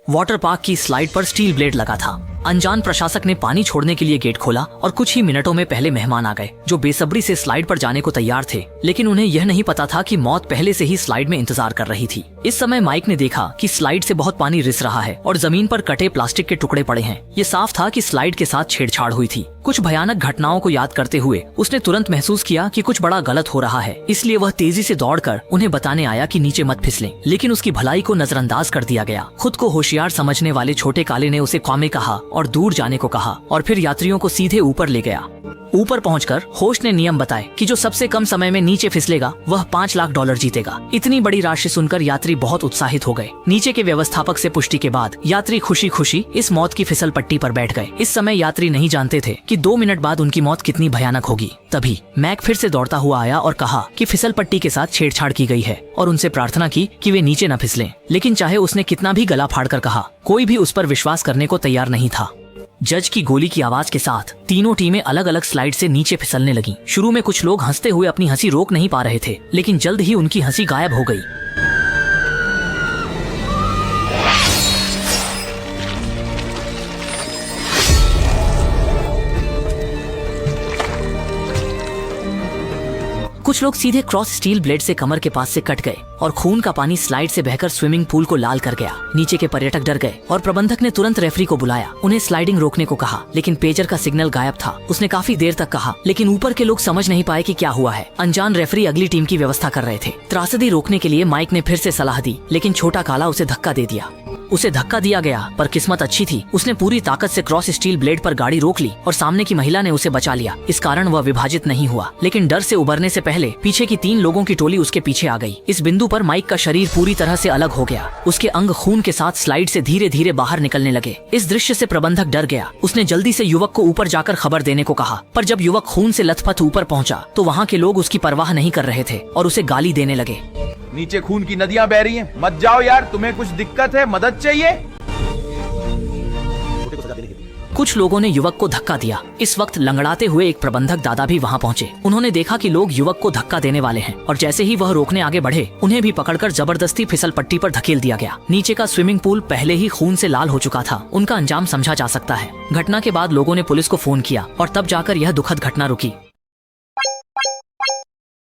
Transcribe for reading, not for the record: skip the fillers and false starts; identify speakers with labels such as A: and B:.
A: Water park की slide पर steel blade लगा था। अनजान प्रशासक ने पानी छोड़ने के लिए गेट खोला और कुछ ही मिनटों में पहले मेहमान आ गए जो बेसब्री से स्लाइड पर जाने को तैयार थे, लेकिन उन्हें यह नहीं पता था कि मौत पहले से ही स्लाइड में इंतजार कर रही थी। इस समय माइक ने देखा कि स्लाइड से बहुत पानी रिस रहा है और जमीन पर कटे प्लास्टिक के टुकड़े पड़े हैं। ये साफ था कि स्लाइड के साथ छेड़छाड़ हुई थी। कुछ भयानक घटनाओं को याद करते हुए उसने तुरंत महसूस किया कि कुछ बड़ा गलत हो रहा है, इसलिए वह तेजी से दौड़कर उन्हें बताने आया कि नीचे मत फिसलें। लेकिन उसकी भलाई को नजरअंदाज कर दिया गया। खुद को होशियार समझने वाले छोटे काले ने उसे क्वामे कहा और दूर जाने को कहा और फिर यात्रियों को सीधे ऊपर ले गया। ऊपर पहुंचकर होस्ट ने नियम बताए कि जो सबसे कम समय में नीचे फिसलेगा वह $5 लाख जीतेगा। इतनी बड़ी राशि सुनकर यात्री बहुत उत्साहित हो गए। नीचे के व्यवस्थापक से पुष्टि के बाद यात्री खुशी खुशी इस मौत की फिसल पट्टी पर बैठ गए। इस समय यात्री नहीं जानते थे कि 2 मिनट बाद उनकी मौत कितनी भयानक होगी। तभी मैक फिर से दौड़ता हुआ आया और कहा कि फिसल पट्टी के साथ छेड़छाड़ की गई है और उनसे प्रार्थना की कि वे नीचे न फिसलें। लेकिन चाहे उसने कितना भी गला फाड़कर कहा, कोई भी उस पर विश्वास करने को तैयार नहीं था। जज की गोली की आवाज के साथ तीनों टीमें अलग अलग स्लाइड से नीचे फिसलने लगीं। शुरू में कुछ लोग हंसते हुए अपनी हंसी रोक नहीं पा रहे थे, लेकिन जल्द ही उनकी हंसी गायब हो गई। कुछ लोग सीधे क्रॉस स्टील ब्लेड से कमर के पास से कट गए और खून का पानी स्लाइड से बहकर स्विमिंग पूल को लाल कर गया। नीचे के पर्यटक डर गए और प्रबंधक ने तुरंत रेफरी को बुलाया। उन्हें स्लाइडिंग रोकने को कहा, लेकिन पेजर का सिग्नल गायब था। उसने काफी देर तक कहा, लेकिन ऊपर के लोग समझ नहीं पाए कि क्या हुआ है। अनजान रेफरी अगली टीम की व्यवस्था कर रहे थे। त्रासदी रोकने के लिए माइक ने फिर से सलाह दी, लेकिन छोटा काला उसे धक्का दे दिया। उसे धक्का दिया गया, पर किस्मत अच्छी थी। उसने पूरी ताकत से क्रॉस स्टील ब्लेड पर गाड़ी रोक ली और सामने की महिला ने उसे बचा लिया। इस कारण वह विभाजित नहीं हुआ, लेकिन डर से उबरने से पहले पीछे की 3 लोगों की टोली उसके पीछे आ गई। इस बिंदु पर माइक का शरीर पूरी तरह से अलग हो गया। उसके अंग खून के साथ स्लाइड से धीरे धीरे बाहर निकलने लगे। इस दृश्य से प्रबंधक डर गया। उसने जल्दी से युवक को ऊपर जाकर खबर देने को कहा, पर जब युवक खून से लथपथ ऊपर पहुंचा तो वहाँ के लोग उसकी परवाह नहीं कर रहे थे और उसे गाली देने लगे।
B: नीचे खून की नदियां बह रही हैं, मत जाओ यार, तुम्हें कुछ दिक्कत है, मदद चाहिए?
A: कुछ लोगों ने युवक को धक्का दिया। इस वक्त लंगड़ाते हुए एक प्रबंधक दादा भी वहां पहुंचे। उन्होंने देखा कि लोग युवक को धक्का देने वाले हैं और जैसे ही वह रोकने आगे बढ़े, उन्हें भी पकड़कर जबरदस्ती फिसल पट्टी पर धकेल दिया गया। नीचे का स्विमिंग पूल पहले ही खून से लाल हो चुका था। उनका अंजाम समझा जा सकता है। घटना के बाद लोगों ने पुलिस को फोन किया और तब जाकर यह दुखद घटना रुकी।